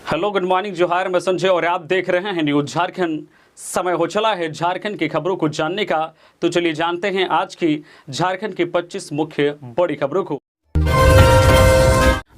Hello, good morning, जोहार। मैं संजय और आप देख रहे हैं न्यूज झारखंड। समय हो चला है झारखंड की खबरों को जानने का, तो चलिए जानते हैं आज की झारखंड की 25 मुख्य बड़ी खबरों को।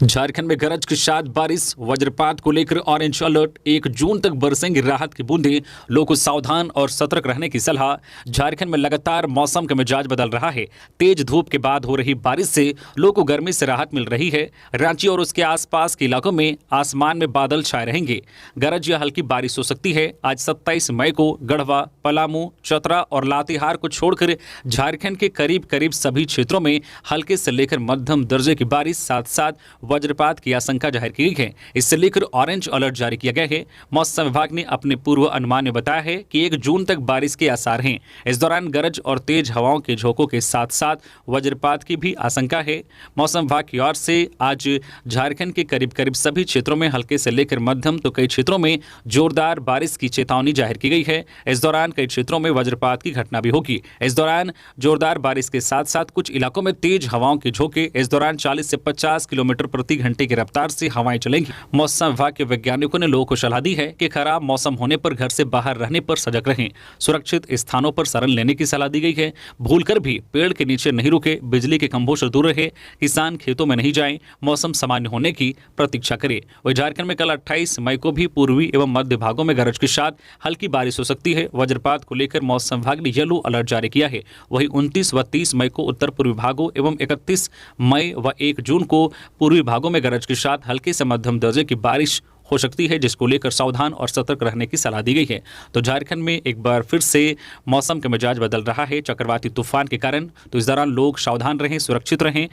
झारखंड में गरज के साथ बारिश, वज्रपात को लेकर ऑरेंज अलर्ट। 1 जून तक बरसेंगी राहत की बूंदें, लोगों को सावधान और सतर्क रहने की सलाह। झारखंड में लगातार मौसम का मिजाज बदल रहा है। तेज धूप के बाद हो रही बारिश से लोगों को गर्मी से राहत मिल रही है। रांची और उसके आसपास के इलाकों में आसमान में बादल छाए रहेंगे। गरज या हल्की बारिश हो सकती है। आज 27 मई को गढ़वा, पलामू, चतरा और लातेहार को छोड़कर झारखंड के करीब करीब सभी क्षेत्रों में हल्के से लेकर मध्यम दर्जे की बारिश, साथ साथ वज्रपात की आशंका जाहिर की गई है। इससे लेकर ऑरेंज अलर्ट जारी किया गया है। मौसम विभाग ने अपने पूर्व अनुमान में बताया है कि 1 जून तक बारिश के आसार हैं। इस दौरान गरज और तेज हवाओं के झोंकों के साथ साथ वज्रपात की भी आशंका है। मौसम विभाग की ओर से आज झारखंड के करीब करीब सभी क्षेत्रों में हल्के से लेकर मध्यम तो कई क्षेत्रों में जोरदार बारिश की चेतावनी जाहिर की गई है। इस दौरान कई क्षेत्रों में वज्रपात की घटना भी होगी। इस दौरान जोरदार बारिश के साथ साथ कुछ इलाकों में तेज हवाओं के झोंके। इस दौरान 40 से 50 किलोमीटर प्रति घंटे की रफ्तार से हवाएं चलेंगी। मौसम विभाग के वैज्ञानिकों ने लोगों को सलाह दी है कि खराब मौसम होने पर घर से बाहर रहने पर सजग रहें। सुरक्षित स्थानों पर शरण लेने की सलाह दी गई है। भूलकर भी पेड़ के नीचे नहीं रुके, बिजली के खंभों से दूर रहे, किसान खेतों में नहीं जाएं, मौसम सामान्य होने की प्रतीक्षा करें। वहीं झारखंड में कल 28 मई को भी पूर्वी एवं मध्य भागों में गरज के साथ हल्की बारिश हो सकती है। वज्रपात को लेकर मौसम विभाग ने येलो अलर्ट जारी किया है। वहीं 29 व 30 मई को उत्तर पूर्वी भागों एवं 31 मई व 1 जून को पूर्वी भागों में गरज के साथ हल्के से मध्यम दर्जे की बारिश हो सकती है, जिसको लेकर सावधान और सतर्क रहने की सलाह दी गई है। तो झारखंड में एक बार फिर से मौसम का मिजाज बदल रहा है चक्रवाती तूफान के कारण। तो इस दौरान लोग सावधान रहें, सुरक्षित रहें।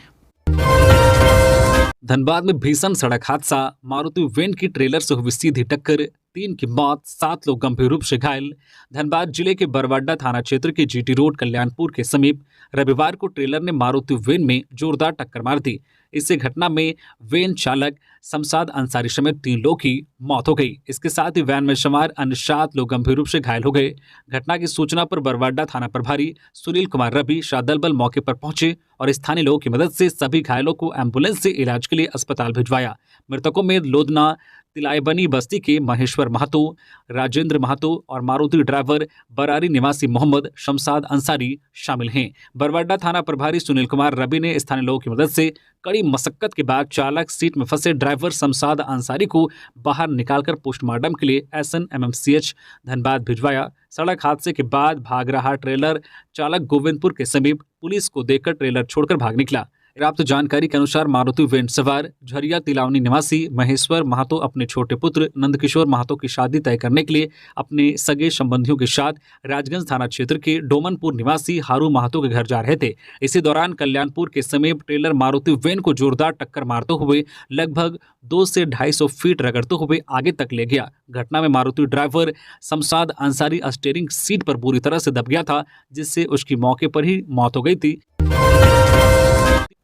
धनबाद में भीषण सड़क हादसा, मारुति वैन की ट्रेलर से हुई सीधी टक्कर, 3 की मौत, 7 लोग गंभीर रूप से घायल। धनबाद जिले के बरवाडा थाना क्षेत्र के जीटी रोड कल्याणपुर के समीप रविवार को ट्रेलर ने मारुति वैन में जोरदार टक्कर मार दी। इस घटना में वैन चालक शमशाद अंसारी समेत 3 लोगों की मौत हो गई। इसके साथ ही वैन में सवार अन्य 7 लोग गंभीर रूप से घायल हो गए। घटना की सूचना पर बरवाडा थाना प्रभारी सुनील कुमार रवि शादल बल मौके पर पहुंचे और स्थानीय लोगों की मदद से सभी घायलों को एम्बुलेंस से इलाज के लिए अस्पताल भिजवाया। मृतकों में लोधना तिलाईबनी बस्ती के महेश्वर महतो, राजेंद्र महतो और मारुति ड्राइवर बरारी निवासी मोहम्मद शमशाद अंसारी शामिल हैं। बरवाडा थाना प्रभारी सुनील कुमार रवि ने स्थानीय लोगों की मदद से कड़ी मशक्कत के बाद चालक सीट में फंसे ड्राइवर शमशाद अंसारी को बाहर निकालकर पोस्टमार्टम के लिए SNMMCH धनबाद भिजवाया। सड़क हादसे के बाद भाग रहा ट्रेलर चालक गोविंदपुर के समीप पुलिस को देखकर ट्रेलर छोड़कर भाग निकला। प्राप्त जानकारी के अनुसार मारुति वैन सवार झरिया तिलावनी निवासी महेश्वर महतो अपने छोटे पुत्र नंदकिशोर महतो की शादी तय करने के लिए अपने सगे संबंधियों के साथ राजगंज थाना क्षेत्र के डोमनपुर निवासी हारू महतो के घर जा रहे थे। इसी दौरान कल्याणपुर के समीप ट्रेलर मारुति वैन को जोरदार टक्कर मारते हुए लगभग 200 से 250 फीट रगड़ते हुए आगे तक ले गया। घटना में Maruti driver Shamshad Ansari steering seat पर बुरी तरह से दब गया था, जिससे उसकी मौके पर ही मौत हो गई थी।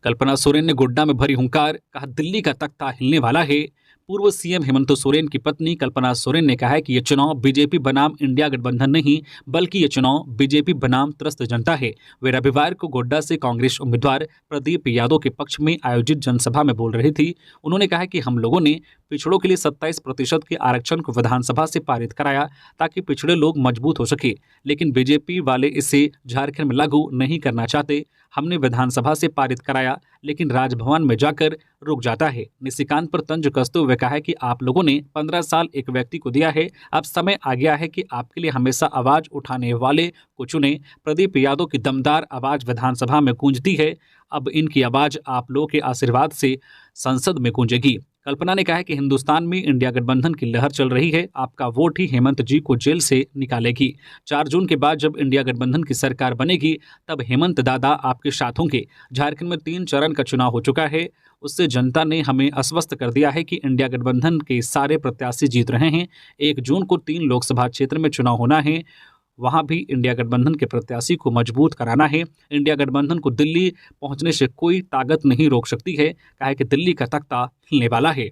कल्पना सोरेन ने गोड्डा में भरी हुंकार, कहा दिल्ली का तख्ता हिलने वाला है। पूर्व सीएम हेमंत सोरेन की पत्नी कल्पना सोरेन ने कहा है कि यह चुनाव बीजेपी बनाम इंडिया गठबंधन नहीं, बल्कि यह चुनाव बीजेपी बनाम त्रस्त जनता है। वे रविवार को गोड्डा से कांग्रेस उम्मीदवार प्रदीप यादव के पक्ष में आयोजित जनसभा में बोल रही थी। उन्होंने कहा कि हम लोगों ने पिछड़ों के लिए 27% के आरक्षण को विधानसभा से पारित कराया ताकि पिछड़े लोग मजबूत हो सके, लेकिन बीजेपी वाले इसे झारखंड में लागू नहीं करना चाहते। हमने विधानसभा से पारित कराया, लेकिन राजभवन में जाकर रुक जाता है। निशिकांत पर तंज कसते हुए कहा है कि आप लोगों ने 15 साल एक व्यक्ति को दिया है, अब समय आ गया है कि आपके लिए हमेशा आवाज उठाने वाले को चुने। प्रदीप यादव की दमदार आवाज विधानसभा में गूंजती है, अब इनकी आवाज आप लोगों के आशीर्वाद से संसद में गूंजेगी। कल्पना ने कहा है कि हिंदुस्तान में इंडिया गठबंधन की लहर चल रही है, आपका वोट ही हेमंत जी को जेल से निकालेगी। 4 जून के बाद जब इंडिया गठबंधन की सरकार बनेगी, तब हेमंत दादा आपके साथ होंगे। झारखंड में 3 चरण का चुनाव हो चुका है, उससे जनता ने हमें आश्वस्त कर दिया है कि इंडिया गठबंधन के सारे प्रत्याशी जीत रहे हैं। 1 जून को 3 लोकसभा क्षेत्र में चुनाव होना है, वहां भी इंडिया गठबंधन के प्रत्याशी को मजबूत कराना है। इंडिया गठबंधन को दिल्ली पहुंचने से कोई ताकत नहीं रोक सकती है, कहा कि दिल्ली का तख्ता हिलने वाला है।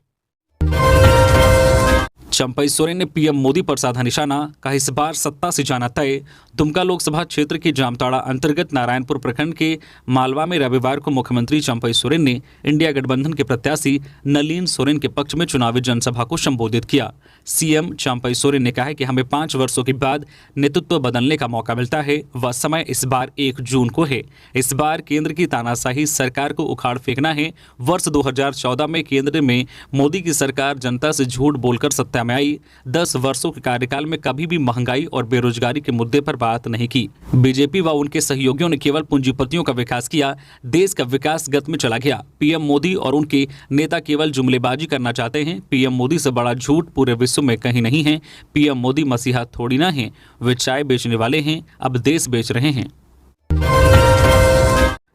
चंपई सोरेन ने पीएम मोदी पर साधा निशाना, कहा इस बार सत्ता से जाना तय। दुमका लोकसभा क्षेत्र के जामताड़ा अंतर्गत नारायणपुर प्रखंड के मालवा में रविवार को मुख्यमंत्री चंपई सोरेन ने इंडिया गठबंधन के प्रत्याशी नलिन सोरेन के पक्ष में चुनावी जनसभा को संबोधित किया। सीएम चंपई सोरेन ने कहा है कि हमें 5 वर्षों के बाद नेतृत्व बदलने का मौका मिलता है। वह समय इस बार 1 जून को है। इस बार केंद्र की तानाशाही सरकार को उखाड़ फेंकना है। वर्ष 2014 में केंद्र में मोदी की सरकार जनता से झूठ बोलकर सत्ता में आई। 10 वर्षों के कार्यकाल में कभी भी महंगाई और बेरोजगारी के मुद्दे पर बात नहीं की। बीजेपी व उनके सहयोगियों ने केवल पूंजीपतियों का विकास किया। देश का विकास गत में चला गया। पीएम मोदी और उनके नेता केवल जुमलेबाजी करना चाहते हैं। पीएम मोदी से बड़ा झूठ पूरे विश्व में कहीं नहीं है। पीएम मोदी मसीहा थोड़ी ना है, वे चाय बेचने वाले हैं, अब देश बेच रहे हैं।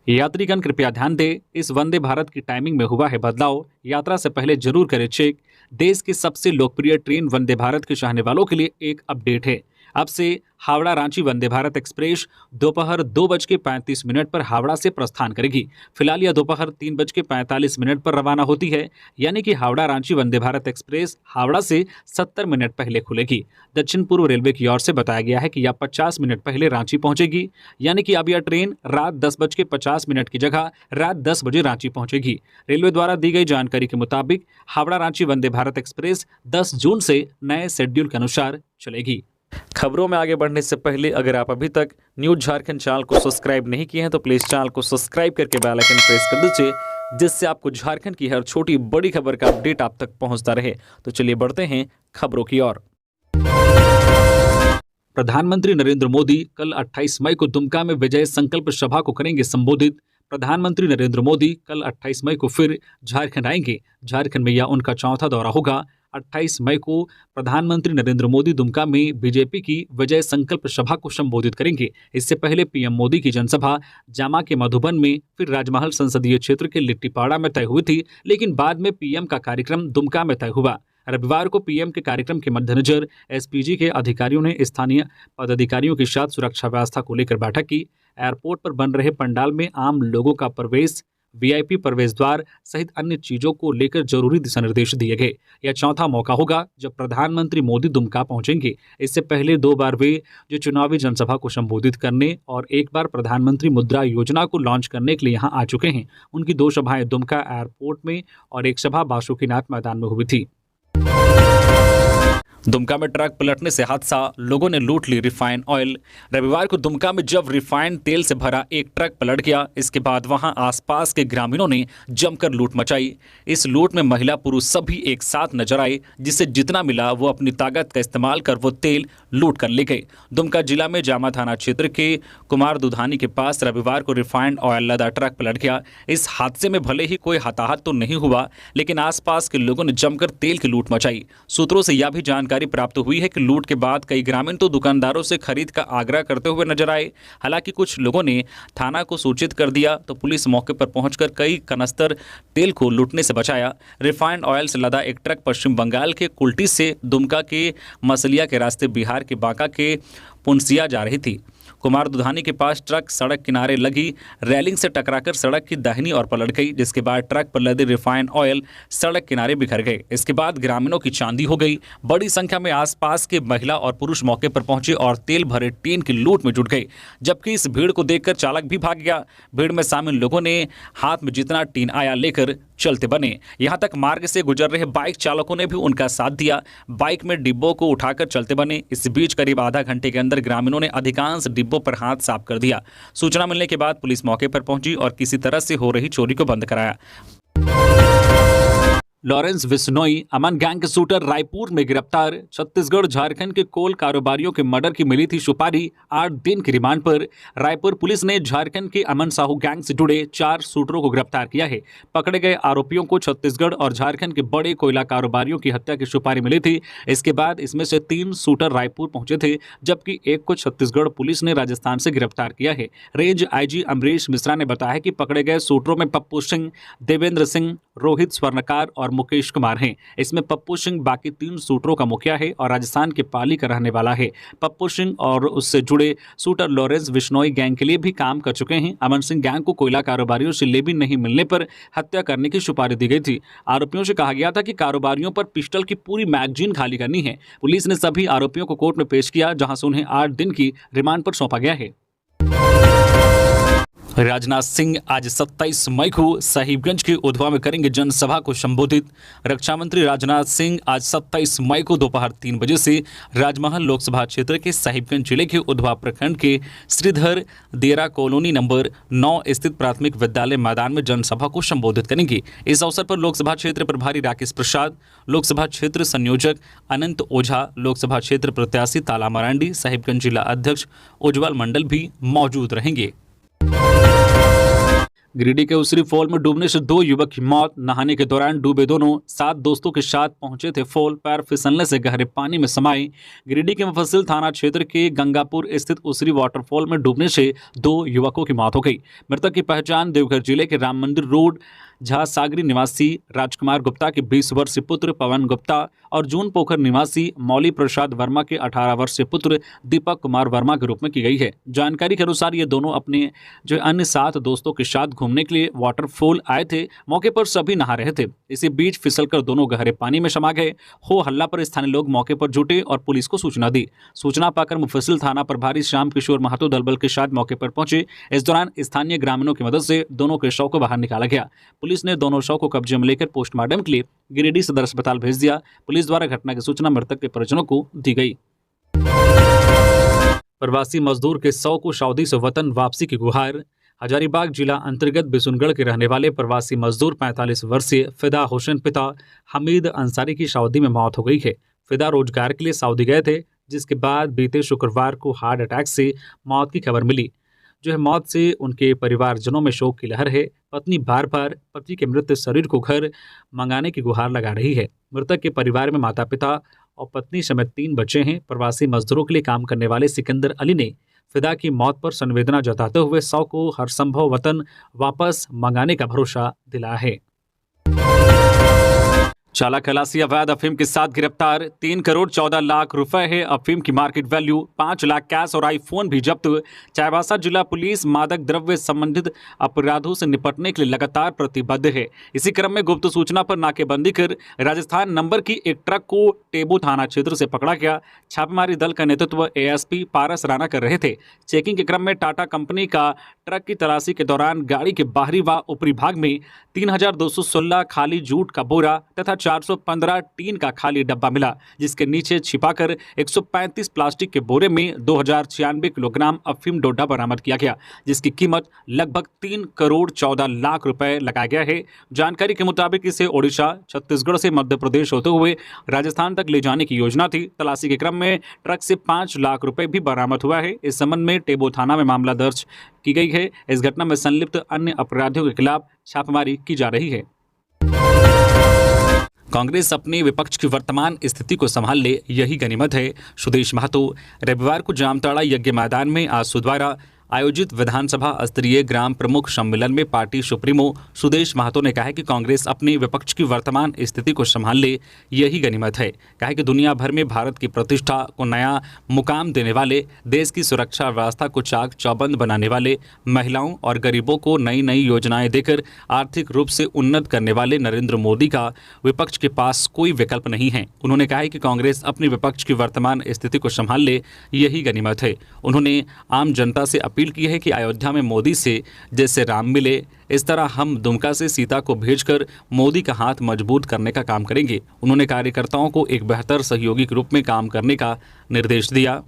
यात्रीगण कृपया ध्यान दें, इस वंदे भारत की टाइमिंग में हुआ है बदलाव। यात्रा से पहले जरूर करें चेक। देश की सबसे लोकप्रिय ट्रेन वंदे भारत के चाहने वालों के लिए एक अपडेट है। अब से हावड़ा रांची वंदे भारत एक्सप्रेस दोपहर 2:35 पर हावड़ा से प्रस्थान करेगी। फिलहाल यह दोपहर 3:45 पर रवाना होती है, यानी कि हावड़ा रांची वंदे भारत एक्सप्रेस हावड़ा से 70 मिनट पहले खुलेगी। दक्षिण पूर्व रेलवे की ओर से बताया गया है कि यह 50 मिनट पहले रांची पहुंचेगी, यानी कि अब यह ट्रेन रात 10:50 की जगह रात 10 बजे रांची पहुंचेगी। रेलवे द्वारा दी गई जानकारी के मुताबिक हावड़ा रांची वंदे भारत एक्सप्रेस 10 जून से नए शेड्यूल के अनुसार चलेगी। खबरों में आगे बढ़ने से पहले अगर आप अभी तक न्यूज झारखंड चैनल को सब्सक्राइब नहीं किए हैं तो प्लीज़ चैनल को सब्सक्राइब करके बेल आइकन प्रेस कर दीजिए, जिससे आपको झारखंड की हर छोटी बड़ी खबर का अपडेट आप तक पहुंचता रहे। तो चलिए बढ़ते हैं खबरों की ओर। प्रधानमंत्री नरेंद्र मोदी कल 28 मई को दुमका में विजय संकल्प सभा को करेंगे संबोधित। प्रधानमंत्री नरेंद्र मोदी कल 28 मई को फिर झारखंड आएंगे। झारखंड में यह उनका चौथा दौरा होगा। 28 मई को प्रधानमंत्री नरेंद्र मोदी दुमका में बीजेपी की विजय संकल्प सभा को संबोधित करेंगे। इससे पहले पीएम मोदी की जनसभा जामा के मधुबन में, फिर राजमहल संसदीय क्षेत्र के लिट्टीपाड़ा में तय हुई थी, लेकिन बाद में पीएम का कार्यक्रम दुमका में तय हुआ। रविवार को पीएम के कार्यक्रम के मद्देनजर एसपीजी के अधिकारियों ने स्थानीय पदाधिकारियों के साथ सुरक्षा व्यवस्था को लेकर बैठक की। एयरपोर्ट पर बन रहे पंडाल में आम लोगों का प्रवेश, वीआईपी प्रवेश द्वार सहित अन्य चीजों को लेकर जरूरी दिशा निर्देश दिए गए। यह चौथा मौका होगा जब प्रधानमंत्री मोदी दुमका पहुंचेंगे। इससे पहले 2 बार वे जो चुनावी जनसभा को संबोधित करने और एक बार प्रधानमंत्री मुद्रा योजना को लॉन्च करने के लिए यहां आ चुके हैं। उनकी 2 सभाएं दुमका एयरपोर्ट में और एक सभा बासुकीनाथ मैदान में हुई थी। दुमका में ट्रक पलटने से हादसा, लोगों ने लूट ली रिफाइंड ऑयल। रविवार को दुमका में जब रिफाइंड तेल से भरा एक ट्रक पलट गया, इसके बाद वहां आसपास के ग्रामीणों ने जमकर लूट मचाई। इस लूट में महिला पुरुष सभी एक साथ नजर आए, जिसे जितना मिला वो अपनी ताकत का इस्तेमाल कर वो तेल लूट कर ले गए। दुमका जिला में जामा थाना क्षेत्र के कुमार दुधानी के पास रविवार को रिफाइंड ऑयल लदा ट्रक पलट गया। इस हादसे में भले ही कोई हताहत तो नहीं हुआ, लेकिन आसपास के लोगों ने जमकर तेल की लूट मचाई। सूत्रों से यह भी जानकारी प्राप्त हुई है कि लूट के बाद कई ग्रामीण तो दुकानदारों से खरीद का आग्रह करते हुए नजर आए। हालांकि कुछ लोगों ने थाना को सूचित कर दिया तो पुलिस मौके पर पहुंचकर कई कनस्तर तेल को लूटने से बचाया। रिफाइंड ऑयल से लदा एक ट्रक पश्चिम बंगाल के कुल्टी से दुमका के मसलिया के रास्ते बिहार के बांका के पुनसिया जा रही थी। कुमार दुधानी के पास ट्रक सड़क किनारे लगी रेलिंग से टकराकर सड़क की दाहिनी ओर पलट गई, जिसके बाद ट्रक पर लदे रिफाइंड ऑयल सड़क किनारे बिखर गए। इसके बाद ग्रामीणों की चांदी हो गई। बड़ी संख्या में आसपास के महिला और पुरुष मौके पर पहुंचे और तेल भरे टीन की लूट में जुट गए, जबकि इस भीड़ को देखकर चालक भी भाग गया। भीड़ में शामिल लोगों ने हाथ में जितना टीन आया लेकर चलते बने। यहां तक मार्ग से गुजर रहे बाइक चालकों ने भी उनका साथ दिया, बाइक में डिब्बों को उठाकर चलते बने। इस बीच करीब आधा घंटे के अंदर ग्रामीणों ने अधिकांश डिब्बों पर हाथ साफ कर दिया। सूचना मिलने के बाद पुलिस मौके पर पहुंची और किसी तरह से हो रही चोरी को बंद कराया। लॉरेंस बिश्नोई अमन गैंग के शूटर रायपुर में गिरफ्तार। छत्तीसगढ़ झारखंड के कोल कारोबारियों के मर्डर की मिली थी सुपारी। 8 दिन की रिमांड पर रायपुर पुलिस ने झारखंड के अमन साहू गैंग से जुड़े 4 शूटरों को गिरफ्तार किया है। पकड़े गए आरोपियों को छत्तीसगढ़ और झारखंड के बड़े कोयला कारोबारियों की हत्या की सुपारी मिली थी। इसके बाद इसमें से 3 शूटर रायपुर पहुंचे थे, जबकि एक को छत्तीसगढ़ पुलिस ने राजस्थान से गिरफ्तार किया है। रेंज आईजी अमरीश मिश्रा ने बताया कि पकड़े गए शूटरों में पप्पू सिंह, देवेंद्र सिंह, रोहित स्वर्णकार और मुकेश कुमार हैं। इसमें पप्पू सिंह बाकी 3 शूटरों का मुखिया है और राजस्थान के पाली का रहने वाला है। पप्पू सिंह और उससे जुड़े शूटर लॉरेंस बिश्नोई गैंग के लिए भी काम कर चुके हैं। अमन सिंह गैंग को कोयला कारोबारियों से लेवी नहीं मिलने पर हत्या करने की सुपारी दी गई थी। आरोपियों से कहा गया था कि कारोबारियों पर पिस्टल की पूरी मैगजीन खाली करनी है। पुलिस ने सभी आरोपियों को कोर्ट में पेश किया, जहां से उन्हें 8 दिन की रिमांड पर सौंपा गया है। राजनाथ सिंह आज 27 मई को साहिबगंज के उधवा में करेंगे जनसभा को संबोधित। रक्षा मंत्री राजनाथ सिंह आज 27 मई को दोपहर 3 बजे से राजमहल लोकसभा क्षेत्र के साहिबगंज जिले के उधवा प्रखंड के श्रीधर देरा कॉलोनी नंबर 9 स्थित प्राथमिक विद्यालय मैदान में जनसभा को संबोधित करेंगे। इस अवसर पर लोकसभा क्षेत्र प्रभारी राकेश प्रसाद, लोकसभा क्षेत्र संयोजक अनंत ओझा, लोकसभा क्षेत्र प्रत्याशी ताला मरांडी, साहिबगंज जिला अध्यक्ष उज्जवल मंडल भी मौजूद रहेंगे। गिरिडीह के उसरी फॉल में डूबने से 2 युवक की मौत। नहाने के दौरान डूबे दोनों 7 दोस्तों के साथ पहुंचे थे फॉल, पैर फिसलने से गहरे पानी में समाये। गिरिडीह के मुफस्सिल थाना क्षेत्र के गंगापुर स्थित उसरी वाटरफॉल में डूबने से 2 युवकों की मौत हो गई। मृतक की पहचान देवघर जिले के राम मंदिर रोड झासागरी निवासी राजकुमार गुप्ता के 20 वर्षीय पुत्र पवन गुप्ता और जून पोखर निवासी मौली प्रसाद वर्मा के 18 वर्षीय पुत्र दीपक कुमार वर्मा के रूप में की गई है। जानकारी के अनुसार ये दोनों अपने जो अन्य 7 दोस्तों के साथ घूमने के लिए वाटरफॉल आए थे। मौके पर सभी नहा रहे थे। इसी बीच फिसलकर दोनों गहरे पानी में समा गए। हो हल्ला पर स्थानीय लोग मौके पर जुटे और पुलिस को सूचना दी। सूचना पाकर मुफस्सिल थाना प्रभारी श्याम किशोर महतो दलबल के साथ मौके पर पहुंचे। इस दौरान स्थानीय ग्रामीणों की मदद से दोनों के शव को बाहर निकाला गया। पुलिस ने दोनों शव को कब्जे में लेकर पोस्टमार्टम के लिए गिरिडीह सदर अस्पताल भेज दिया। पुलिस द्वारा घटना की सूचना मृतक के परिजनों को दी गई। प्रवासी मजदूर के 100 को सऊदी से वतन वापसी की गुहार। हजारीबाग जिला अंतर्गत बिशुनगढ़ के रहने वाले प्रवासी मजदूर 45 वर्षीय फिदा हुसैन पिता हमीद अंसारी की सऊदी में मौत हो गई है। फिदा रोजगार के लिए सऊदी गए थे, जिसके बाद बीते शुक्रवार को हार्ट अटैक से मौत की खबर मिली। जो है मौत से उनके परिवारजनों में शोक की लहर है। पत्नी बार बार पति के मृत शरीर को घर मंगाने की गुहार लगा रही है। मृतक के परिवार में माता पिता और पत्नी समेत 3 बच्चे हैं। प्रवासी मजदूरों के लिए काम करने वाले सिकंदर अली ने फिदा की मौत पर संवेदना जताते हुए 100 को हर संभव वतन वापस मंगाने का भरोसा दिलाया है। चालक खलासी अवैध अफीम के साथ गिरफ्तार। 3 करोड़ 14 लाख रुपए है अफीम की मार्केट वैल्यू। 5 लाख कैश और आईफोन भी जब्त। चाईबासा जिला पुलिस मादक द्रव्य संबंधित अपराधों से निपटने के लिए लगातार प्रतिबद्ध है। इसी क्रम में गुप्त सूचना पर नाकेबंदी कर राजस्थान नंबर की एक ट्रक को टेबू थाना क्षेत्र से पकड़ा गया। छापेमारी दल का नेतृत्व एएसपी पारस राणा कर रहे थे। चेकिंग के क्रम में टाटा कंपनी का ट्रक की तलाशी के दौरान गाड़ी के बाहरी व ऊपरी भाग में 3216 खाली जूट का बोरा तथा 415 टीन का खाली डब्बा मिला, जिसके नीचे छिपाकर 135 प्लास्टिक के बोरे में 2096 किलोग्राम अफीम डोडा बरामद किया गया, जिसकी कीमत लगभग 3 करोड़ 14 लाख रुपए लगाया गया है। जानकारी के मुताबिक इसे ओडिशा, छत्तीसगढ़ से मध्य प्रदेश होते हुए राजस्थान तक ले जाने की योजना थी। तलाशी के क्रम में ट्रक से 5 लाख रुपए भी बरामद हुआ है। इस संबंध में टेबो थाना में मामला दर्ज की गई है। इस घटना में संलिप्त अन्य अपराधियों के खिलाफ छापेमारी की जा रही है। कांग्रेस अपने विपक्ष की वर्तमान स्थिति को संभाल ले, यही गनीमत है। सुदेश महतो रविवार को जामताड़ा यज्ञ मैदान में आजसू द्वारा आयोजित विधानसभा स्तरीय ग्राम प्रमुख सम्मेलन में पार्टी सुप्रीमो सुदेश महतो ने कहा कि कांग्रेस अपने विपक्ष की वर्तमान स्थिति को संभाल ले, यही गनीमत है। कहा कि दुनिया भर में भारत की प्रतिष्ठा को नया मुकाम देने वाले, देश की सुरक्षा व्यवस्था को चाक चौबंद बनाने वाले, महिलाओं और गरीबों को नई नई योजनाएं देकर आर्थिक रूप से उन्नत करने वाले नरेंद्र मोदी का विपक्ष के पास कोई विकल्प नहीं है। उन्होंने कहा कि कांग्रेस अपनी विपक्ष की वर्तमान स्थिति को संभाल ले, यही गनीमत है। उन्होंने आम जनता से अपील की है कि अयोध्या में मोदी से जैसे राम मिले, इस तरह हम दुमका से सीता को भेजकर मोदी का हाथ मजबूत करने का काम करेंगे। उन्होंने कार्यकर्ताओं को एक बेहतर सहयोगी के रूप में काम करने का निर्देश दिया।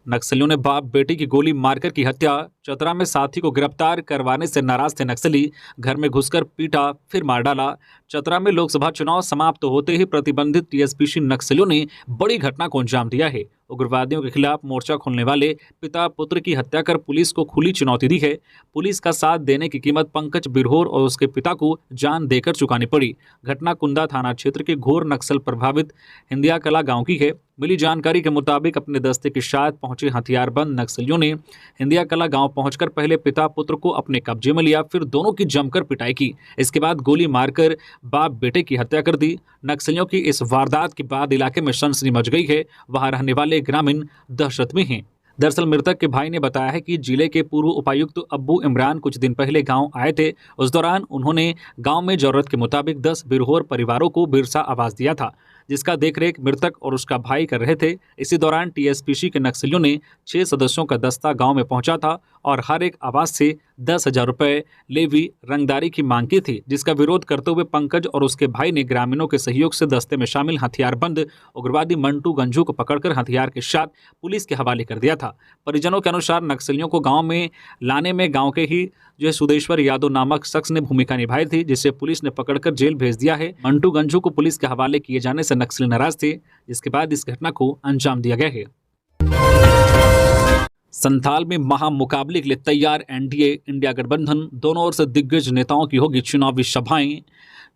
नक्सलियों ने बाप बेटी की गोली मारकर की हत्या। चतरा में साथी को गिरफ्तार करवाने से नाराज थे नक्सली, घर में घुसकर पीटा फिर मार डाला। चतरा में लोकसभा चुनाव समाप्त होते ही प्रतिबंधित टीएसपीसी नक्सलियों ने बड़ी घटना को अंजाम दिया है। उग्रवादियों के खिलाफ मोर्चा खोलने वाले पिता पुत्र की हत्या कर पुलिस को खुली चुनौती दी है। पुलिस का साथ देने की कीमत पंकज बिरहोर और उसके पिता को जान देकर चुकानी पड़ी। घटना कुंदा थाना क्षेत्र के घोर नक्सल प्रभावित हिंदिया कला गांव की है। मिली जानकारी के मुताबिक अपने दस्ते के साथ पहुंचे हथियारबंद नक्सलियों ने हिंदिया कला गांव पहुंचकर पहले पिता पुत्र को अपने कब्जे में लिया, फिर दोनों की जमकर पिटाई की। इसके बाद गोली मारकर बाप बेटे की हत्या कर दी। नक्सलियों की इस वारदात के बाद इलाके में सनसनी मच गई है। वहां रहने वाले ग्रामीण दहशत में हैं। दरअसल मृतक के भाई ने बताया है कि जिले के पूर्व उपायुक्त अब्बू इमरान कुछ दिन पहले गांव आए थे। उस दौरान उन्होंने गांव में जरूरत के मुताबिक 10 बिरहोर परिवारों को बिरसा आवास दिया था, जिसका देखरेख मृतक और उसका भाई कर रहे थे। इसी दौरान टीएसपीसी के नक्सलियों ने 6 सदस्यों का दस्ता गांव में पहुंचा था और हर एक आवास से 10,000 रुपए लेवी रंगदारी की मांग की थी, जिसका विरोध करते हुए पंकज और उसके भाई ने ग्रामीणों के सहयोग से दस्ते में शामिल हथियारबंद उग्रवादी मंटू गंजू को पकड़कर हथियार के साथ पुलिस के हवाले कर दिया था। परिजनों के अनुसार नक्सलियों को गांव में लाने में गांव के ही सुदेश्वर यादव नामक शख्स ने भूमिका निभाई थी, जिसे पुलिस ने पकड़कर जेल भेज दिया है। मंटू गंजू को पुलिस के हवाले किए जाने से नक्सली नाराज थे, जिसके बाद इस घटना को अंजाम दिया गया है। संथाल में महामुकाबले के लिए तैयार एनडीए इंडिया गठबंधन, दोनों ओर से दिग्गज नेताओं की होगी चुनावी सभाएं।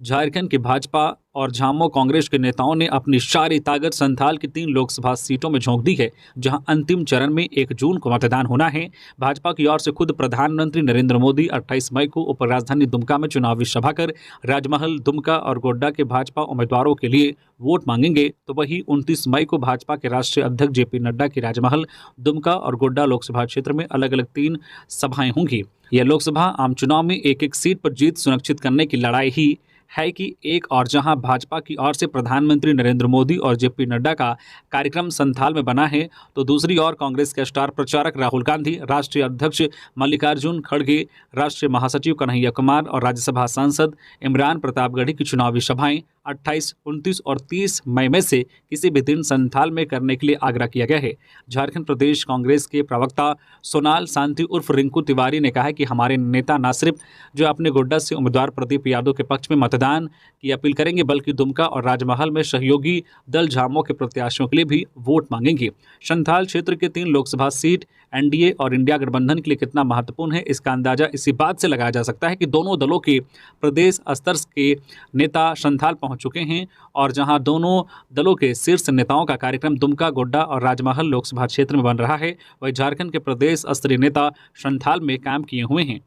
झारखंड के भाजपा और झामो कांग्रेस के नेताओं ने अपनी सारी ताकत संथाल की 3 लोकसभा सीटों में झोंक दी है, जहां अंतिम चरण में 1 जून को मतदान होना है। भाजपा की ओर से खुद प्रधानमंत्री नरेंद्र मोदी 28 मई को उपराजधानी दुमका में चुनावी सभा कर राजमहल, दुमका और गोड्डा के भाजपा उम्मीदवारों के लिए वोट मांगेंगे। तो वहीं 29 मई को भाजपा के राष्ट्रीय अध्यक्ष जेपी नड्डा की राजमहल, दुमका और गोड्डा लोकसभा क्षेत्र में अलग अलग 3 सभाएं होंगी। यह लोकसभा आम चुनाव में एक सीट पर जीत सुनिश्चित करने की लड़ाई ही है कि एक और जहां भाजपा की ओर से प्रधानमंत्री नरेंद्र मोदी और जेपी नड्डा का कार्यक्रम संथाल में बना है, तो दूसरी ओर कांग्रेस के स्टार प्रचारक राहुल गांधी, राष्ट्रीय अध्यक्ष मल्लिकार्जुन खड़गे, राष्ट्रीय महासचिव कन्हैया कुमार और राज्यसभा सांसद इमरान प्रतापगढ़ी की चुनावी सभाएं 28, 29 और 30 मई में से किसी भी दिन संथाल में करने के लिए आग्रह किया गया है। झारखंड प्रदेश कांग्रेस के प्रवक्ता सोनाल शांति उर्फ रिंकू तिवारी ने कहा है कि हमारे नेता न सिर्फ जो अपने गोड्डा से उम्मीदवार प्रदीप यादव के पक्ष में मतदान की अपील करेंगे, बल्कि दुमका और राजमहल में सहयोगी दल झामो के प्रत्याशियों के लिए भी वोट मांगेंगे। संथाल क्षेत्र के 3 लोकसभा सीट एनडीए और इंडिया गठबंधन के लिए कितना महत्वपूर्ण है, इसका अंदाजा इसी बात से लगाया जा सकता है कि दोनों दलों के प्रदेश स्तर के नेता संथाल पहुंच चुके हैं और जहां दोनों दलों के शीर्ष नेताओं का कार्यक्रम दुमका, गोड्डा और राजमहल लोकसभा क्षेत्र में बन रहा है, वही झारखंड के प्रदेश स्तरीय नेता संथाल में काम किए हुए हैं।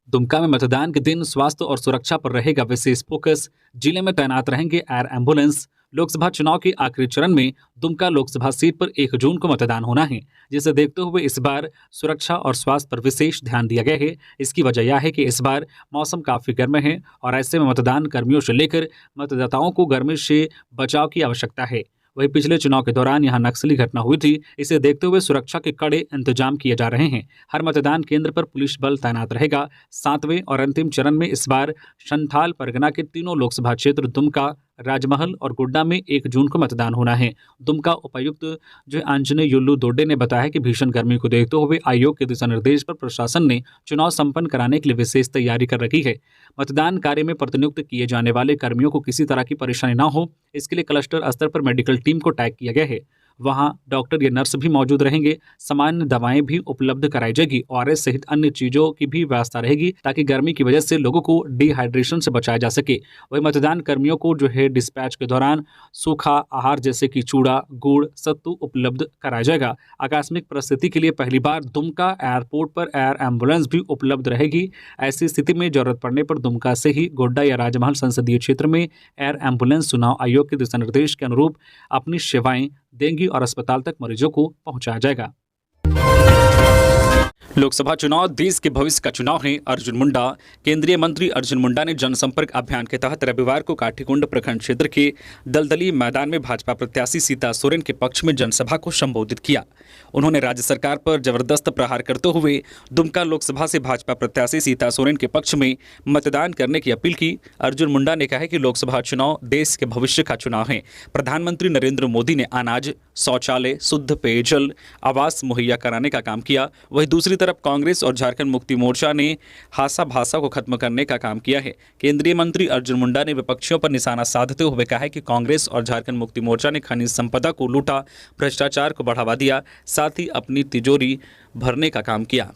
दुमका में मतदान के दिन स्वास्थ्य और सुरक्षा पर रहेगा विशेष फोकस। जिले में तैनात रहेंगे एयर एम्बुलेंस। लोकसभा चुनाव के आखिरी चरण में दुमका लोकसभा सीट पर 1 जून को मतदान होना है, जिसे देखते हुए इस बार सुरक्षा और स्वास्थ्य पर विशेष ध्यान दिया गया है। इसकी वजह यह है कि इस बार मौसम काफी गर्म है और ऐसे में मतदान कर्मियों से लेकर मतदाताओं को गर्मी से बचाव की आवश्यकता है। वहीं पिछले चुनाव के दौरान यहां नक्सली घटना हुई थी, इसे देखते हुए सुरक्षा के कड़े इंतजाम किए जा रहे हैं। हर मतदान केंद्र पर पुलिस बल तैनात रहेगा। 7वें और अंतिम चरण में इस बार संथाल परगना के तीनों लोकसभा क्षेत्र दुमका, राजमहल और गोड्डा में 1 जून को मतदान होना है। दुमका उपायुक्त आंजनेय युल्लू दोड्डे ने बताया कि भीषण गर्मी को देखते हुए आयोग के दिशा निर्देश पर प्रशासन ने चुनाव संपन्न कराने के लिए विशेष तैयारी कर रखी है। मतदान कार्य में प्रतिनियुक्त किए जाने वाले कर्मियों को किसी तरह की परेशानी न हो, इसके लिए क्लस्टर स्तर पर मेडिकल टीम को टैग किया गया है। वहां डॉक्टर या नर्स भी मौजूद रहेंगे। सामान्य दवाएं भी उपलब्ध कराई जाएगी। ORS सहित अन्य चीजों की भी व्यवस्था रहेगी ताकि गर्मी की वजह से लोगों को डिहाइड्रेशन से बचाया जा सके। वही मतदान कर्मियों को डिस्पैच के दौरान सूखा आहार जैसे कि चूड़ा, गुड़, सत्तू उपलब्ध कराया जाएगा। आकस्मिक परिस्थिति के लिए पहली बार दुमका एयरपोर्ट पर एयर एम्बुलेंस भी उपलब्ध रहेगी। ऐसी स्थिति में जरूरत पड़ने पर दुमका से ही गोड्डा या राजमहल संसदीय क्षेत्र में एयर एम्बुलेंस चुनाव आयोग के दिशा निर्देश के अनुरूप अपनी सेवाएं देंगी और अस्पताल तक मरीजों को पहुंचाया जाएगा। लोकसभा चुनाव देश के भविष्य का चुनाव है। अर्जुन मुंडा। केंद्रीय मंत्री अर्जुन मुंडा ने जनसंपर्क अभियान के तहत रविवार को काठीकुंड प्रखंड क्षेत्र के दलदली मैदान में भाजपा प्रत्याशी सीता सोरेन के पक्ष में जनसभा को संबोधित किया। उन्होंने राज्य सरकार पर जबरदस्त प्रहार करते हुए दुमका लोकसभा से भाजपा प्रत्याशी सीता सोरेन के पक्ष में मतदान करने की अपील की। अर्जुन मुंडा ने कहा कि लोकसभा चुनाव देश के भविष्य का चुनाव है। प्रधानमंत्री नरेंद्र मोदी ने अनाज, शौचालय, शुद्ध पेयजल, आवास मुहैया कराने का काम किया। वहीं दूसरी तरफ कांग्रेस और झारखंड मुक्ति मोर्चा ने हासा भाषा को खत्म करने का काम किया है। केंद्रीय मंत्री अर्जुन मुंडा ने विपक्षियों पर निशाना साधते हुए कहा है कि कांग्रेस और झारखंड मुक्ति मोर्चा ने खनिज संपदा को लूटा, भ्रष्टाचार को बढ़ावा दिया, साथ ही अपनी तिजोरी भरने का काम किया।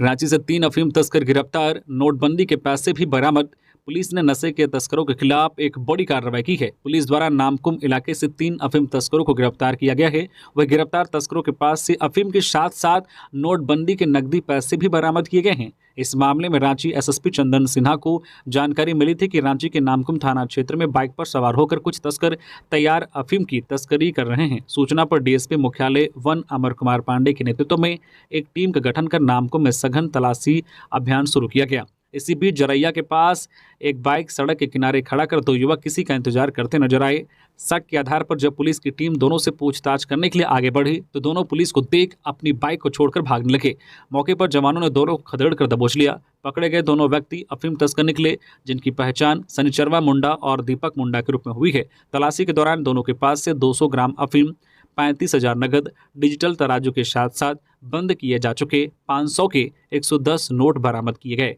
रांची से 3 अफीम तस्कर गिरफ्तार। नोटबंदी के पैसे भी बरामद। पुलिस ने नशे के तस्करों के खिलाफ एक बड़ी कार्रवाई की है। पुलिस द्वारा नामकुम इलाके से 3 अफीम तस्करों को गिरफ्तार किया गया है। वह गिरफ्तार तस्करों के पास से अफीम के साथ साथ नोटबंदी के नकदी पैसे भी बरामद किए गए हैं। इस मामले में रांची एसएसपी चंदन सिन्हा को जानकारी मिली थी कि रांची के नामकुम थाना क्षेत्र में बाइक पर सवार होकर कुछ तस्कर तैयार अफीम की तस्करी कर रहे हैं। सूचना पर डीएसपी मुख्यालय वन अमर कुमार पांडे के नेतृत्व में एक टीम का गठन कर नामकुम में सघन तलाशी अभियान शुरू किया गया। इसी बीच जरैया के पास एक बाइक सड़क के किनारे खड़ा कर 2 युवक किसी का इंतजार करते नजर आए। शक के आधार पर जब पुलिस की टीम दोनों से पूछताछ करने के लिए आगे बढ़ी तो दोनों पुलिस को देख अपनी बाइक को छोड़कर भागने लगे। मौके पर जवानों ने दोनों को खदेड़ कर दबोच लिया। पकड़े गए दोनों व्यक्ति अफीम तस्कर निकले, जिनकी पहचान शनिचरवा मुंडा और दीपक मुंडा के रूप में हुई है। तलाशी के दौरान दोनों के पास से 200 ग्राम अफीम, 35,000 नगद, डिजिटल तराजू के साथ साथ बंद किए जा चुके 500 के 110 नोट बरामद किए गए।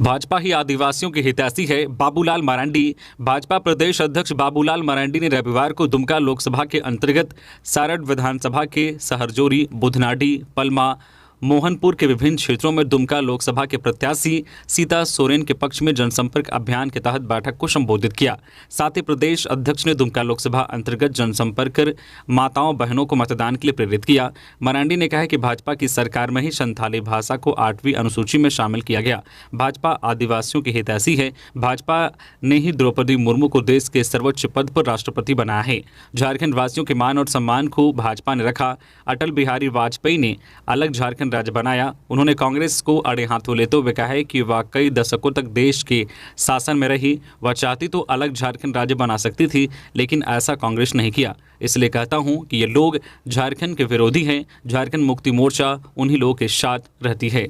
भाजपा ही आदिवासियों की हितैषी है, बाबूलाल मरांडी। भाजपा प्रदेश अध्यक्ष बाबूलाल मरांडी ने रविवार को दुमका लोकसभा के अंतर्गत सारड विधानसभा के सहरजोरी, बुधनाडी, पलमा, मोहनपुर के विभिन्न क्षेत्रों में दुमका लोकसभा के प्रत्याशी सीता सोरेन के पक्ष में जनसंपर्क अभियान के तहत बैठक को संबोधित किया। साथ ही प्रदेश अध्यक्ष ने दुमका लोकसभा अंतर्गत जनसंपर्क कर माताओं बहनों को मतदान के लिए प्रेरित किया। मरांडी ने कहा कि भाजपा की सरकार में ही संथाली भाषा को 8वीं अनुसूची में शामिल किया गया। भाजपा आदिवासियों की हितैषी है। भाजपा ने ही द्रौपदी मुर्मू को देश के सर्वोच्च पद पर राष्ट्रपति बनाया है। झारखंड वासियों के मान और सम्मान को भाजपा ने रखा। अटल बिहारी वाजपेयी ने अलग झारखंड राज्य बनाया। उन्होंने कांग्रेस को अड़े हाथों लेते हुए कहा है कि वह कई दशकों तक देश के शासन में रही। वह चाहती तो अलग झारखंड राज्य बना सकती थी, लेकिन ऐसा कांग्रेस नहीं किया। इसलिए कहता हूं कि ये लोग झारखंड के विरोधी हैं। झारखंड मुक्ति मोर्चा उन्हीं लोगों के साथ रहती है।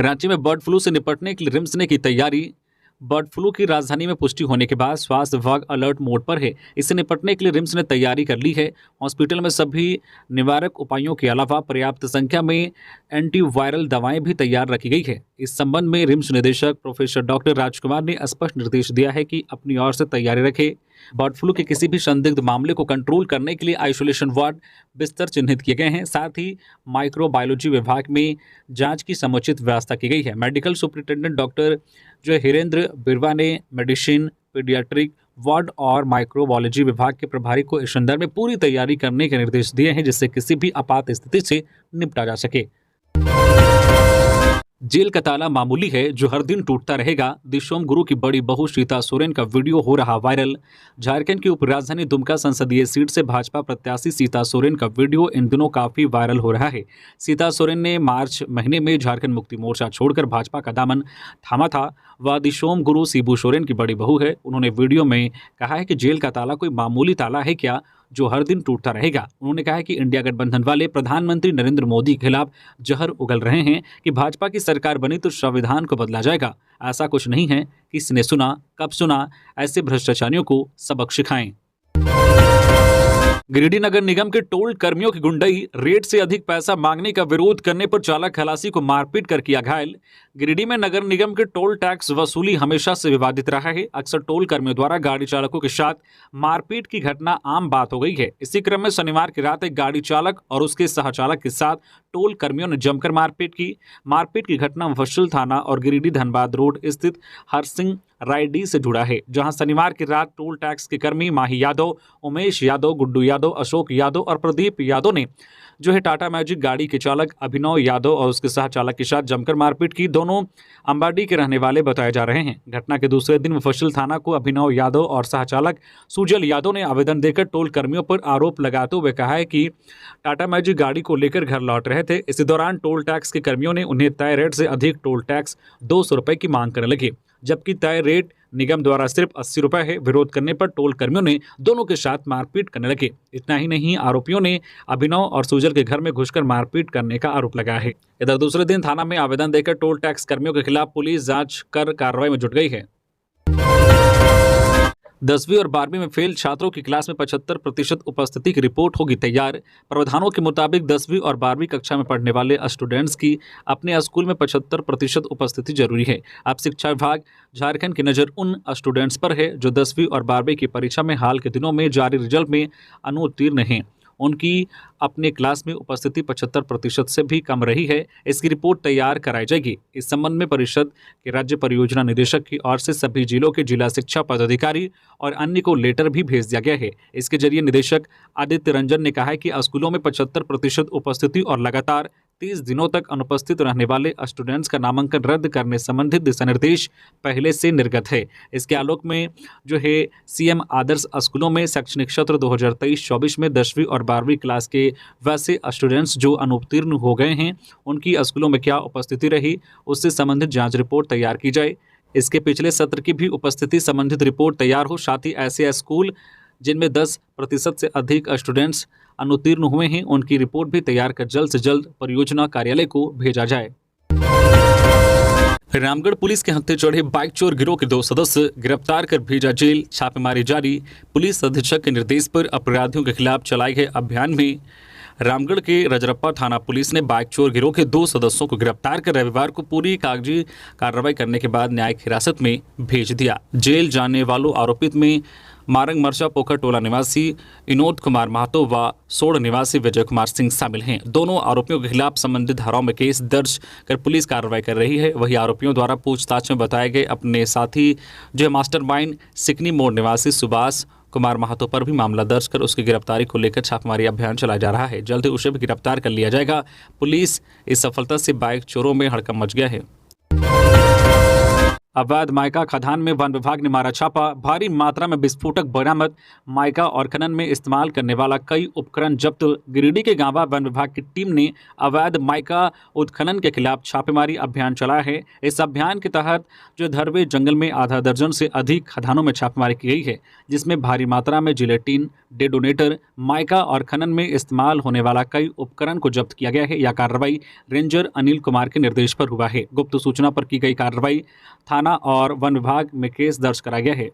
रांची में बर्ड फ्लू से निपटने के लिए रिम्स ने की तैयारी। बर्ड फ्लू की राजधानी में पुष्टि होने के बाद स्वास्थ्य विभाग अलर्ट मोड पर है। इससे निपटने के लिए रिम्स ने तैयारी कर ली है। हॉस्पिटल में सभी निवारक उपायों के अलावा पर्याप्त संख्या में एंटीवायरल दवाएं भी तैयार रखी गई है। इस संबंध में रिम्स निदेशक प्रोफेसर डॉक्टर राजकुमार ने स्पष्ट निर्देश दिया है कि अपनी ओर से तैयारी रखें। बर्ड फ्लू के किसी भी संदिग्ध मामले को कंट्रोल करने के लिए आइसोलेशन वार्ड बिस्तर चिन्हित किए गए हैं। साथ ही माइक्रोबायोलॉजी विभाग में जांच की समुचित व्यवस्था की गई है। मेडिकल सुपरिटेंडेंट डॉक्टर हिरेंद्र बिरवा ने मेडिसिन, पीडियाट्रिक वार्ड और माइक्रोबायोलॉजी विभाग के प्रभारी को इस संदर्भ में पूरी तैयारी करने के निर्देश दिए हैं, जिससे किसी भी आपात स्थिति से निपटा जा सके। जेल का ताला मामूली है जो हर दिन टूटता रहेगा। दिशोम गुरु की बड़ी बहू सीता सोरेन का वीडियो हो रहा वायरल। झारखंड की उपराजधानी दुमका संसदीय सीट से भाजपा प्रत्याशी सीता सोरेन का वीडियो इन दिनों काफी वायरल हो रहा है। सीता सोरेन ने मार्च महीने में झारखंड मुक्ति मोर्चा छोड़कर भाजपा का दामन थामा था। वह दिशोम गुरु शिबू सोरेन की बड़ी बहू है। उन्होंने वीडियो में कहा है कि जेल का ताला कोई मामूली ताला है क्या जो हर दिन टूटता रहेगा। उन्होंने कहा है कि इंडिया गठबंधन वाले प्रधानमंत्री नरेंद्र मोदी के खिलाफ जहर उगल रहे हैं कि भाजपा की सरकार बनी तो संविधान को बदला जाएगा। ऐसा कुछ नहीं है। किसने सुना, कब सुना? ऐसे भ्रष्टाचारियों को सबक सिखाएं। गिरिडीह नगर निगम के टोल कर्मियों की गुंडई, रेट से अधिक पैसा मांगने का विरोध करने पर चालक खलासी को मारपीट कर किया घायल। गिरिडीह में नगर निगम के टोल टैक्स वसूली हमेशा से विवादित रहा है। अक्सर टोल कर्मियों द्वारा गाड़ी चालकों के साथ मारपीट की घटना आम बात हो गई है। इसी क्रम में शनिवार की रात एक गाड़ी चालक और उसके सहचालक के साथ टोल कर्मियों ने जमकर मारपीट की। मारपीट की घटना मुफस्सिल थाना और गिरिडीह धनबाद रोड स्थित हरसिंह रायडी से जुड़ा है, जहां शनिवार की रात टोल टैक्स के कर्मी माही यादव, उमेश यादव, गुड्डू यादव, अशोक यादव और प्रदीप यादव ने टाटा मैजिक गाड़ी के चालक अभिनव यादव और उसके सहचालक के साथ जमकर मारपीट की। दोनों अंबाडी के रहने वाले बताए जा रहे हैं। घटना के दूसरे दिन मुफस्सिल थाना को अभिनव यादव और सहचालक सुजल यादव ने आवेदन देकर टोल कर्मियों पर आरोप लगाते हुए कहा है कि टाटा मैजिक गाड़ी को लेकर घर लौट रहे थे। इसी दौरान टोल टैक्स के कर्मियों ने उन्हें तय रेट से अधिक टोल टैक्स 200 रुपये की मांग करने लगे, जबकि तय रेट निगम द्वारा सिर्फ 80 रुपये है। विरोध करने पर टोल कर्मियों ने दोनों के साथ मारपीट करने लगे। इतना ही नहीं, आरोपियों ने अभिनव और सुजल के घर में घुसकर मारपीट करने का आरोप लगाया है। इधर दूसरे दिन थाना में आवेदन देकर टोल टैक्स कर्मियों के खिलाफ पुलिस जांच कर कार्रवाई में जुट गई है। 10वीं और 12वीं में फेल छात्रों की क्लास में 75% उपस्थिति की रिपोर्ट होगी तैयार। प्रावधानों के मुताबिक 10वीं और 12वीं कक्षा में पढ़ने वाले स्टूडेंट्स की अपने स्कूल में 75% उपस्थिति जरूरी है। अब शिक्षा विभाग झारखंड की नज़र उन स्टूडेंट्स पर है जो 10वीं और 12वीं की परीक्षा में हाल के दिनों में जारी रिजल्ट में अनुत्तीर्ण हैं। उनकी अपने क्लास में उपस्थिति 75% से भी कम रही है। इसकी रिपोर्ट तैयार कराई जाएगी। इस संबंध में परिषद के राज्य परियोजना निदेशक की ओर से सभी जिलों के जिला शिक्षा पदाधिकारी और अन्य को लेटर भी भेज दिया गया है। इसके जरिए निदेशक आदित्य रंजन ने कहा है कि स्कूलों में 75% उपस्थिति और लगातार 30 दिनों तक अनुपस्थित रहने वाले स्टूडेंट्स का नामांकन रद्द करने संबंधित दिशा निर्देश पहले से निर्गत है। इसके आलोक में जो है सीएम आदर्श स्कूलों में शैक्षणिक सत्र 2023-24 में 10वीं और 12वीं क्लास के वैसे स्टूडेंट्स जो अनुत्तीर्ण हो गए हैं उनकी स्कूलों में क्या उपस्थिति रही उससे संबंधित जांच रिपोर्ट तैयार की जाए। इसके पिछले सत्र की भी उपस्थिति संबंधित रिपोर्ट तैयार हो। साथ ही ऐसे स्कूल जिनमें 10% से अधिक स्टूडेंट्स अनुत्तीर्ण हुए हैं उनकी रिपोर्ट भी तैयार कर जल्द से जल्द परियोजना कार्यालय को भेजा जाए। रामगढ़ पुलिस के हत्थे चढ़े बाइक चोर गिरोह के 2 सदस्य गिरफ्तार कर भेजा जेल। छापेमारी जारी। पुलिस अधीक्षक के निर्देश पर अपराधियों के खिलाफ चलाए गए अभियान में रामगढ़ के रजरप्पा थाना पुलिस ने बाइक चोर गिरोह के 2 सदस्यों को गिरफ्तार कर रविवार को पूरी कागजी कार्रवाई करने के बाद न्यायिक हिरासत में भेज दिया। जेल जाने वालों आरोपित में मारंग मरचा पोखर टोला निवासी विनोद कुमार महतो व सोड़ निवासी विजय कुमार सिंह शामिल हैं। दोनों आरोपियों के खिलाफ संबंधित धाराओं में केस दर्ज कर पुलिस कार्रवाई कर रही है। वही आरोपियों द्वारा पूछताछ में बताए गए अपने साथी जो मास्टरमाइंड सिकनी मोड़ निवासी सुभाष कुमार महतो पर भी मामला दर्ज कर उसकी गिरफ्तारी को लेकर छापेमारी अभियान चलाया जा रहा है। जल्द ही उसे भी गिरफ्तार कर लिया जाएगा। पुलिस इस सफलता से बाइक चोरों में हड़कंप मच गया है। अवैध माइका खदान में वन विभाग ने मारा छापा। भारी मात्रा में विस्फोटक बरामद। माइका और खनन में इस्तेमाल करने वाला कई उपकरण जब्त। गिरिडीह के गांवा वन विभाग की टीम ने अवैध माइका उत्खनन के खिलाफ छापेमारी अभियान चलाया है। इस अभियान के तहत जो धरवे जंगल में आधा दर्जन से अधिक खदानों में छापेमारी की गई है, जिसमें भारी मात्रा में जिलेटिन, डेटोनेटर, माइका और खनन में इस्तेमाल होने वाला कई उपकरण को जब्त किया गया है। यह कार्रवाई रेंजर अनिल कुमार के निर्देश पर हुआ है। गुप्त सूचना पर की गई कार्रवाई थाना और वन विभाग में केस दर्ज कराया गया है।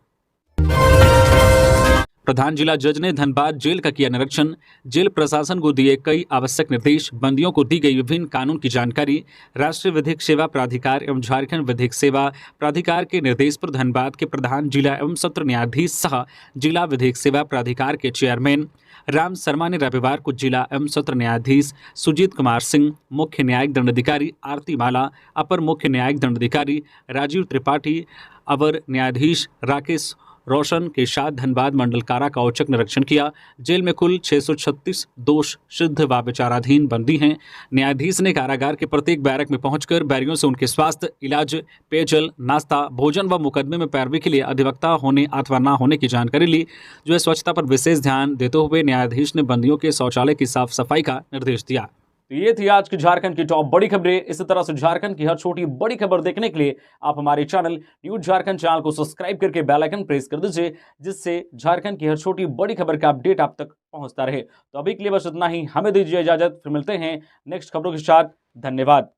प्रधान जिला जज ने धनबाद जेल का किया निरीक्षण। जेल प्रशासन को दिए कई आवश्यक निर्देश। बंदियों को दी गई विभिन्न कानून की जानकारी। राष्ट्रीय विधिक सेवा प्राधिकार एवं झारखंड विधिक सेवा प्राधिकार के निर्देश पर धनबाद के प्रधान जिला एवं सत्र न्यायाधीश सह जिला विधिक सेवा प्राधिकार के चेयरमैन राम शर्मा ने रविवार को जिला एवं सत्र न्यायाधीश सुजीत कुमार सिंह, मुख्य न्यायिक दंडाधिकारी आरती माला, अपर मुख्य न्यायिक दंडाधिकारी राजीव त्रिपाठी, अवर न्यायाधीश राकेश रोशन के साथ धनबाद मंडल कारा का औचक निरीक्षण किया। जेल में कुल 636 दोष सिद्ध व विचाराधीन बंदी हैं। न्यायाधीश ने कारागार के प्रत्येक बैरक में पहुंचकर बैरियों से उनके स्वास्थ्य, इलाज, पेयजल, नाश्ता, भोजन व मुकदमे में पैरवी के लिए अधिवक्ता होने अथवा ना होने की जानकारी ली। जो है स्वच्छता पर विशेष ध्यान देते हुए न्यायाधीश ने बंदियों के शौचालय की साफ सफाई का निर्देश दिया। तो ये थी आज की झारखंड की टॉप बड़ी खबरें। इसी तरह से झारखंड की हर छोटी बड़ी खबर देखने के लिए आप हमारे चैनल न्यूज झारखंड चैनल को सब्सक्राइब करके बेल आइकन प्रेस कर दीजिए, जिससे झारखंड की हर छोटी बड़ी खबर का अपडेट आप तक पहुंचता रहे। तो अभी के लिए बस इतना ही। हमें दीजिए इजाजत। फिर मिलते हैं नेक्स्ट खबरों के साथ। धन्यवाद।